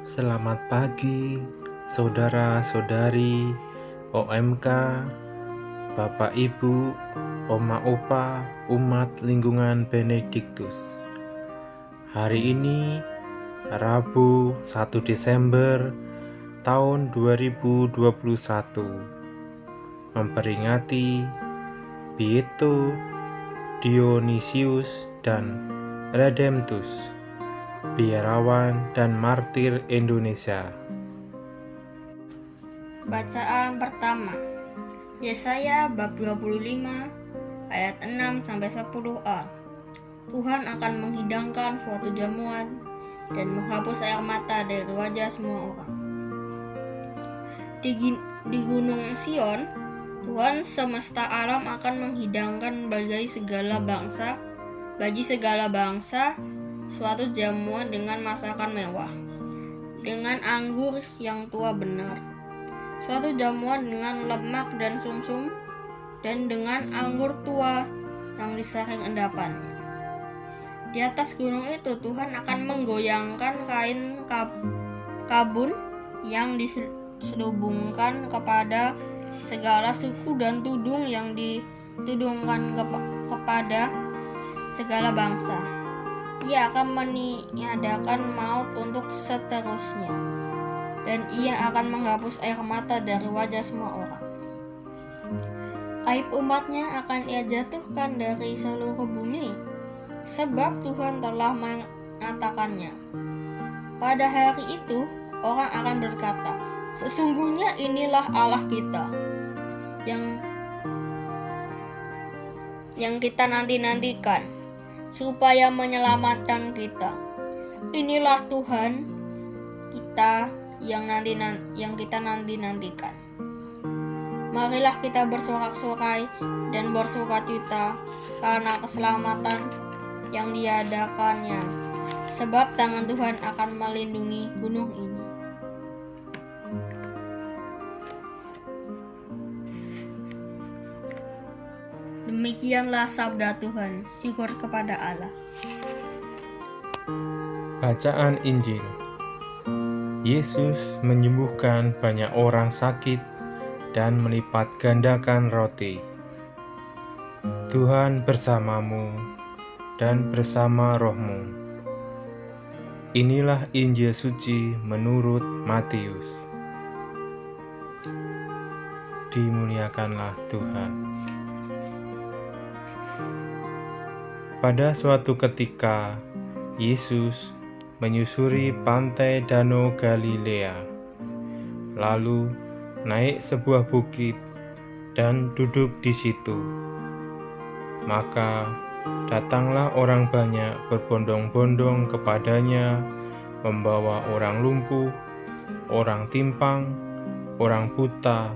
Selamat pagi, saudara-saudari, OMK, Bapak Ibu, Oma Opa, umat lingkungan Benediktus. Hari ini, Rabu 1 Desember tahun 2021, memperingati Beato Dionysius dan Redemptus, biarawan dan martir Indonesia. Bacaan pertama, Yesaya bab 25 ayat 6-10a. Tuhan akan menghidangkan suatu jamuan dan menghapus air mata dari wajah semua orang. Di Gunung Sion, Tuhan semesta alam akan menghidangkan bagi segala bangsa suatu jamuan dengan masakan mewah, dengan anggur yang tua benar, suatu jamuan dengan lemak dan sumsum, dan dengan anggur tua yang disaring endapannya. Di atas gunung itu Tuhan akan menggoyangkan kain kabun yang diselubungkan kepada segala suku dan tudung yang ditudungkan kepada segala bangsa. Ia akan meniadakan maut untuk seterusnya, dan ia akan menghapus air mata dari wajah semua orang. Aib umatnya akan ia jatuhkan dari seluruh bumi, sebab Tuhan telah mengatakannya. Pada hari itu, orang akan berkata, sesungguhnya inilah Allah kita, yang kita nanti-nantikan, supaya menyelamatkan kita. Inilah Tuhan kita yang kita nanti-nantikan. Marilah kita bersorak-sorai dan bersukacita karena keselamatan yang diadakannya, sebab tangan Tuhan akan melindungi gunung ini. Demikianlah sabda Tuhan, syukur kepada Allah. Bacaan Injil. Yesus menyembuhkan banyak orang sakit dan melipat gandakan roti. Tuhan bersamamu dan bersama rohmu. Inilah Injil suci menurut Matius. Dimuliakanlah Tuhan. Pada suatu ketika, Yesus menyusuri pantai Danau Galilea, lalu naik sebuah bukit dan duduk di situ. Maka datanglah orang banyak berbondong-bondong kepadanya, membawa orang lumpuh, orang timpang, orang buta,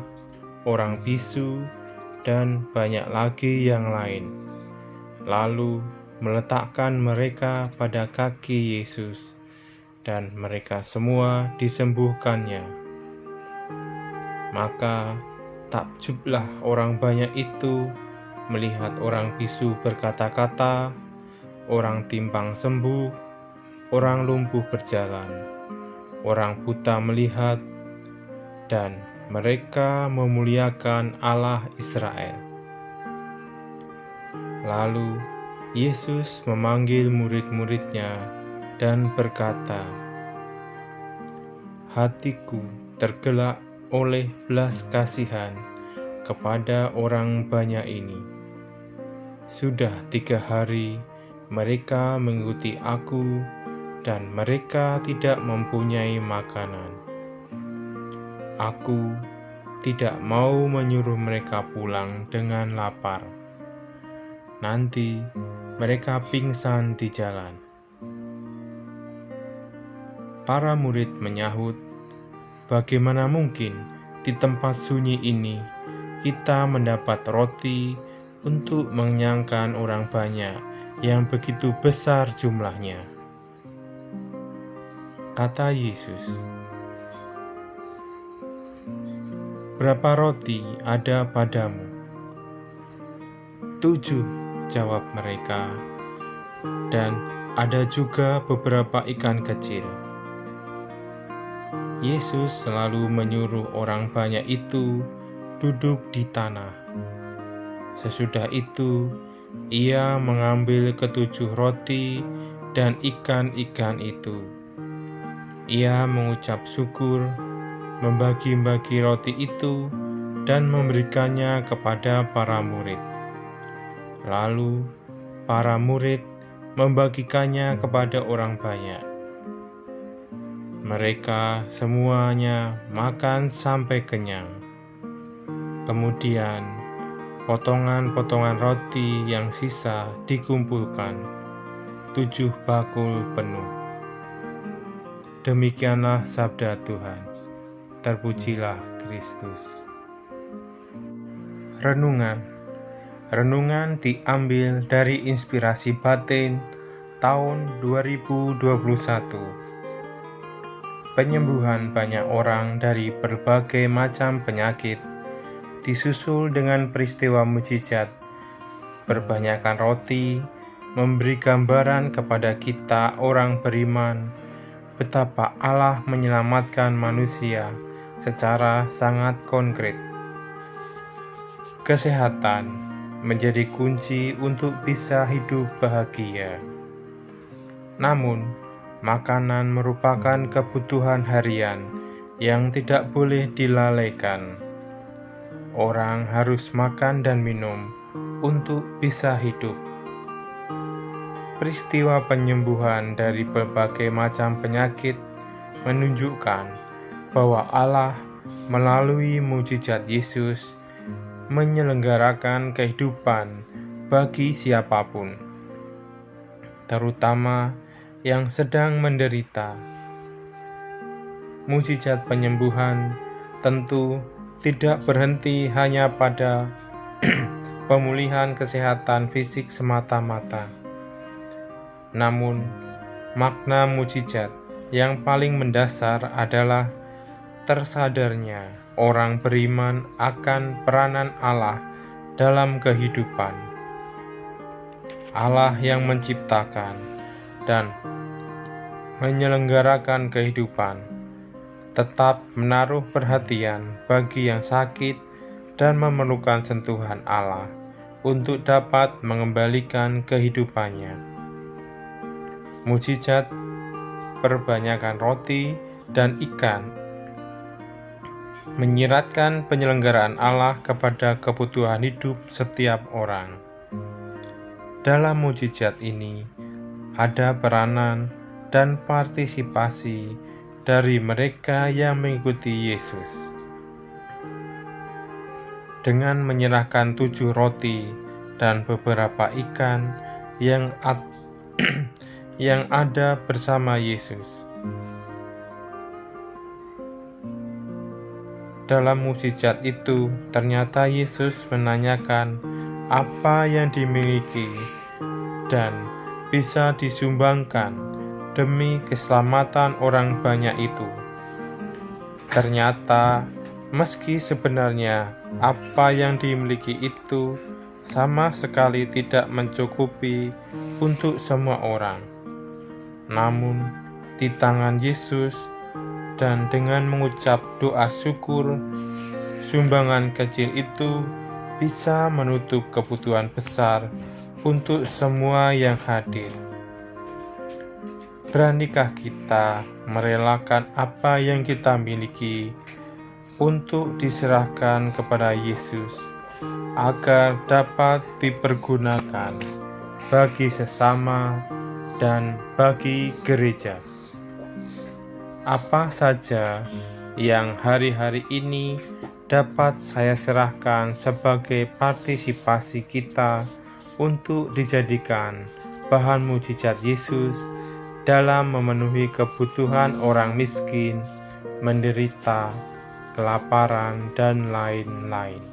orang bisu, dan banyak lagi yang lain. Lalu meletakkan mereka pada kaki Yesus, dan mereka semua disembuhkannya. Maka takjublah orang banyak itu melihat orang bisu berkata-kata, orang timpang sembuh, orang lumpuh berjalan, orang buta melihat, dan mereka memuliakan Allah Israel. Lalu Yesus memanggil murid-muridnya dan berkata, hatiku tergelak oleh belas kasihan kepada orang banyak ini. Sudah 3 hari mereka mengikuti aku dan mereka tidak mempunyai makanan. Aku tidak mau menyuruh mereka pulang dengan lapar. Nanti mereka pingsan di jalan. Para murid menyahut, bagaimana mungkin di tempat sunyi ini kita mendapat roti untuk mengenyangkan orang banyak yang begitu besar jumlahnya? Kata Yesus, berapa roti ada padamu? 7, jawab mereka, dan ada juga beberapa ikan kecil. Yesus selalu menyuruh orang banyak itu duduk di tanah. Sesudah itu, Ia mengambil ketujuh roti dan ikan-ikan itu. Ia mengucap syukur, membagi-bagi roti itu, dan memberikannya kepada para murid. Lalu, para murid membagikannya kepada orang banyak. Mereka semuanya makan sampai kenyang. Kemudian, potongan-potongan roti yang sisa dikumpulkan, 7 bakul penuh. Demikianlah sabda Tuhan. Terpujilah Kristus. Renungan diambil dari Inspirasi Batin tahun 2021. Penyembuhan banyak orang dari berbagai macam penyakit disusul dengan peristiwa mujizat. Perbanyakan roti memberi gambaran kepada kita orang beriman betapa Allah menyelamatkan manusia secara sangat konkret. Kesehatan menjadi kunci untuk bisa hidup bahagia. Namun, makanan merupakan kebutuhan harian yang tidak boleh dilalaikan. Orang harus makan dan minum untuk bisa hidup. Peristiwa penyembuhan dari berbagai macam penyakit menunjukkan bahwa Allah melalui mujizat Yesus menyelenggarakan kehidupan bagi siapapun, terutama yang sedang menderita. Mujizat penyembuhan tentu tidak berhenti hanya pada pemulihan kesehatan fisik semata-mata. Namun, makna mujizat yang paling mendasar adalah tersadarnya orang beriman akan peranan Allah dalam kehidupan. Allah yang menciptakan dan menyelenggarakan kehidupan tetap menaruh perhatian bagi yang sakit dan memerlukan sentuhan Allah untuk dapat mengembalikan kehidupannya. Mujizat perbanyakan roti dan ikan menyiratkan penyelenggaraan Allah kepada kebutuhan hidup setiap orang. Dalam mujizat ini, ada peranan dan partisipasi dari mereka yang mengikuti Yesus. Dengan menyerahkan 7 roti dan beberapa ikan yang ada bersama Yesus. Dalam mukjizat itu, ternyata Yesus menanyakan apa yang dimiliki dan bisa disumbangkan demi keselamatan orang banyak itu. Ternyata, meski sebenarnya apa yang dimiliki itu sama sekali tidak mencukupi untuk semua orang, namun di tangan Yesus dan dengan mengucap doa syukur, sumbangan kecil itu bisa menutup kebutuhan besar untuk semua yang hadir. Beranikah kita merelakan apa yang kita miliki untuk diserahkan kepada Yesus agar dapat dipergunakan bagi sesama dan bagi gereja? Apa saja yang hari-hari ini dapat saya serahkan sebagai partisipasi kita untuk dijadikan bahan mujizat Yesus dalam memenuhi kebutuhan orang miskin, menderita, kelaparan, dan lain-lain.